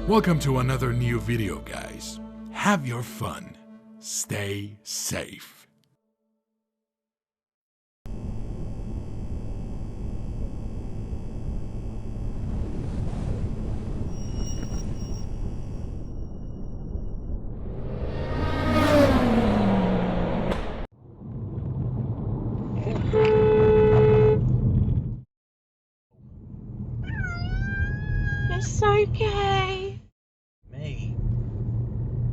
Welcome to another new video, guys. Have your fun. Stay safe. It's okay. Me?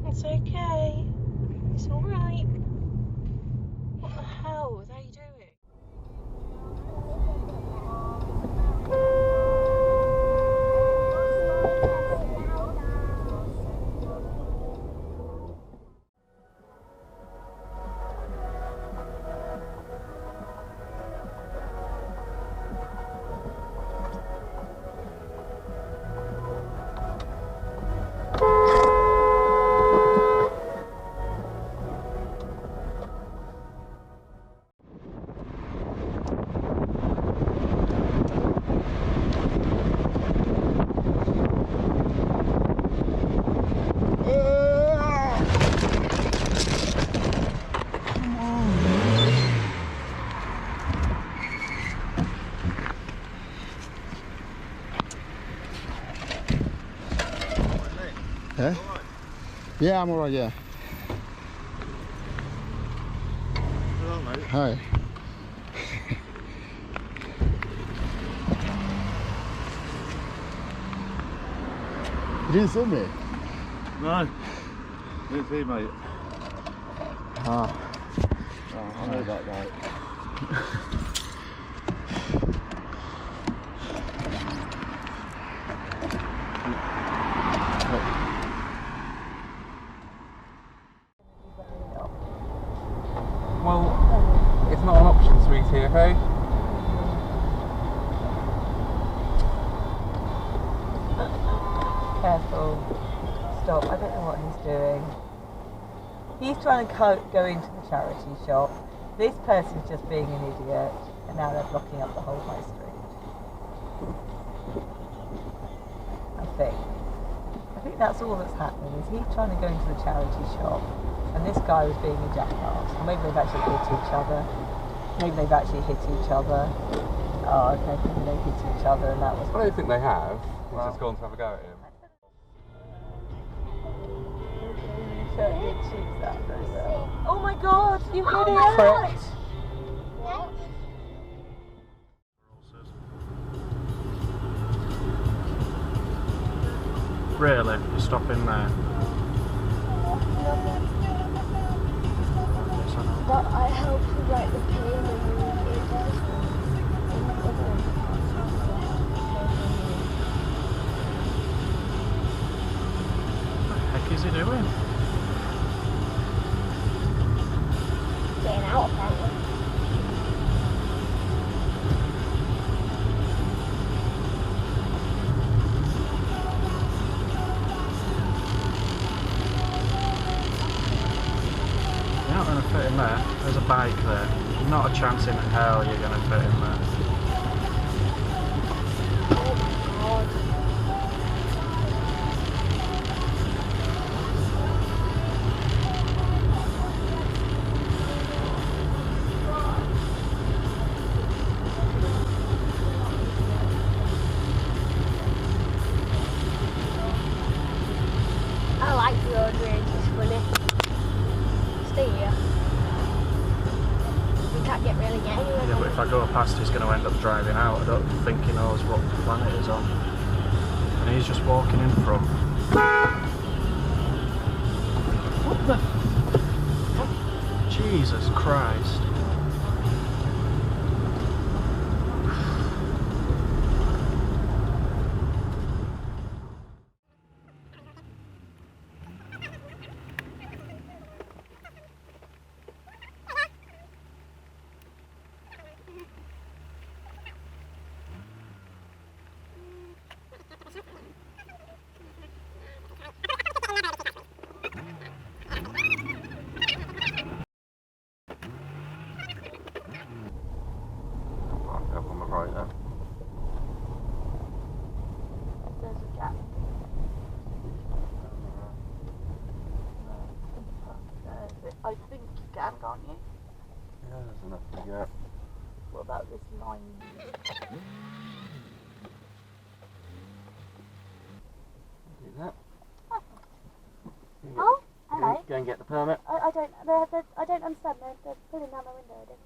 It's okay. It's alright. What the hell are they doing? Huh? Yeah, I'm alright, yeah. Hello, mate. Hi. You didn't see me? No, didn't see, mate. Ah. Oh, I know that, mate. Well, it's not an option, sweetie, okay? Careful. Stop. I don't know what he's doing. He's trying to go into the charity shop. This person's just being an idiot. And now they're blocking up the whole high street. I think that's all that's happening, is he's trying to go into the charity shop and this guy was being a jackass. Or maybe they've actually hit each other. Maybe they've actually hit each other. Oh, okay, maybe they hit each other and that was... I don't think they have. He's just gone to have a go at him. Oh my god, you idiot! Really? You're stopping there? But I help you write the payment and it does. What the heck is he doing? Getting out apparently. You're not going to fit in there. There's a bike there. Not a chance in hell you're going to fit in there. Oh god. I like the road rage, it's funny. Stay here. We can't really get anywhere. Yeah, but if I go past, he's going to end up driving out. I don't think he knows what planet he's on. And he's just walking in front. What the? Jesus Christ. down, can't you? Yeah, there's enough to get. What about this line? Do that. Oh, hello. Go and get the permit. I don't understand. They're pulling down my window.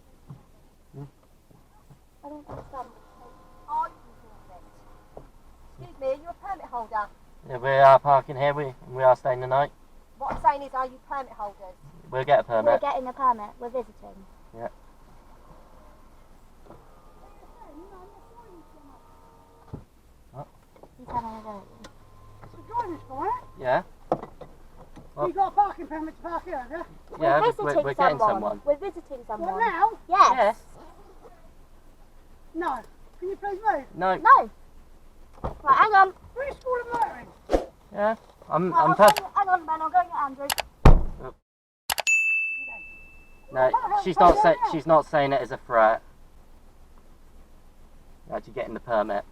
I don't understand. Are you doing it? Excuse me, are you a permit holder? Yeah, we are parking here. We are staying the night. What I'm saying is, are you permit holders? We'll get a permit. We're getting a permit. We're visiting. Yeah. What? He's having a go. It's a driving school, isn't it? Yeah. Well, You got a parking permit to park here, have you? yeah, We're visiting we're getting someone. We're visiting someone. What, now? Yes. Yes. No. Can you please move? No. No. Right, hang on. British School of Motoring. Yeah. I'm Hang perfect. on, Ben. I'll go and get Andrew. No, she's not saying it as a threat. You're actually getting the permit.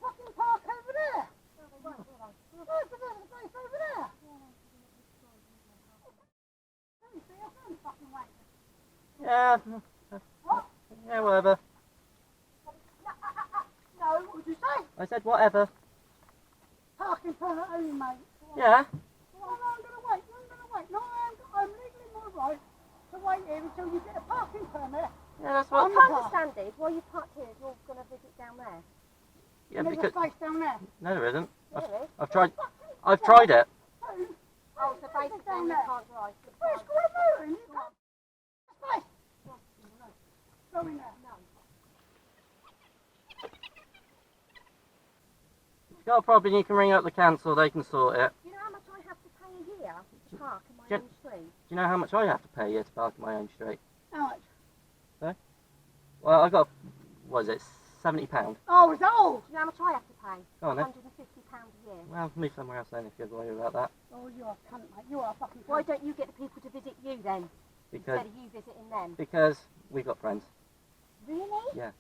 Fucking park over there. There's a place over there. Yeah. Yeah, whatever. No, what would you say? I said whatever. Parking permit only, mate. Yeah. Well, I'm going to wait. No, I'm legally my right to wait here until you get a parking permit. Yeah, that's What I what. can't understand is, while you parked here, you're going to visit down there. Yeah, There's because a place down there. no, there isn't. Really? I've tried it. Oh, so basically Basically, you can't drive. British School of Motoring. You can't. Place. Go in there. No. If you've got a problem, you can ring up the council. They can sort it. Do you know how much I have to pay a year to park in my Jen- own street? Do you know how much I have to pay you to park in my own street? How much? Well, I got, what is it, £70? Oh, it's old. Do you know how much I have to pay? Go on then. £150 a year. Well, move somewhere else then if you're worried about that. Oh, you're a cunt, mate. You are a fucking cunt. Why don't you get the people to visit you then, Because instead of you visiting them? we've got friends. Really? Yeah.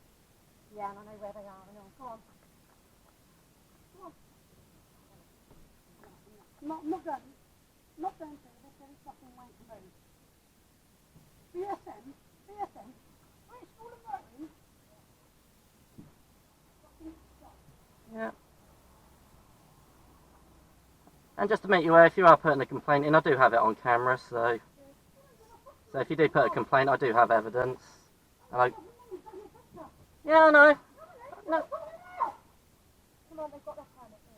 Yeah, and I know where they are. I know. Go on. Not going. Not going to. They said it's fucking way to move. BSM. British School of Motoring. Yeah. And just to make you aware, if you are putting a complaint in, I do have it on camera, so if you do put a complaint, I do have evidence. And yeah, I know. No. Come on, they've got their permit in.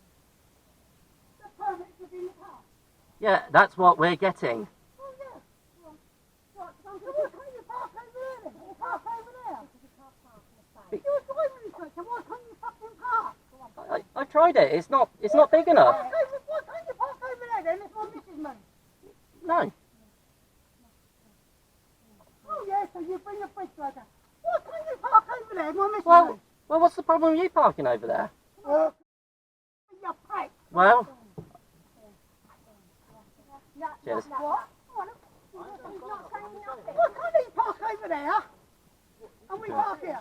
The permit's within the car. Yeah, that's what we're getting. Oh, yeah. Right, so why can't you park over there then? Or park over there? Because you can't park in the space. You're a driving instructor. Why can't you fucking park? I've tried it. It's not big enough. Why can't you park over there then if my missus moves? No. Oh, yeah, so you bring a bridge loader. Why can't you park over there if my missus moves? Well, what's the problem with you parking over there? You prick. Well, No, cheers. What? He's not saying nothing. Why can't he park over there? And we park here.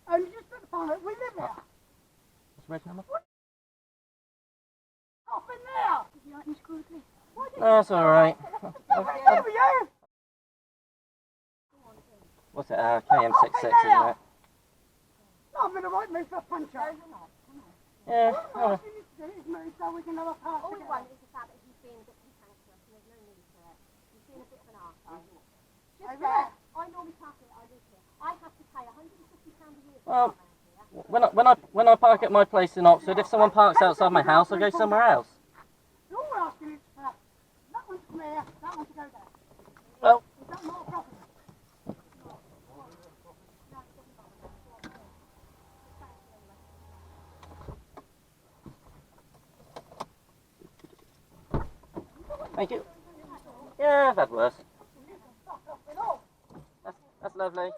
And you just put the permit, we live here. What's the reg number? Off in there. Would you like me to call the police? That's alright. Nothing to do with you. What's it? KM66, isn't it? I'm in the right mood for a punch out. Yeah. All you need to do is move so we can have a park All we together. want is the fact that he's being a bit cantankerous and there's no need for it. He's being a bit of an arsehole. Just Over there. there. I normally park here, I live here. I have to pay £150 a year to Well, park around here. when I park at my place in Oxford, if someone parks outside my house, I go somewhere else. All we're asking is for that one to come here, that one to go there. Well, Is that not a problem? thank you. Yeah, I've had worse. That's lovely.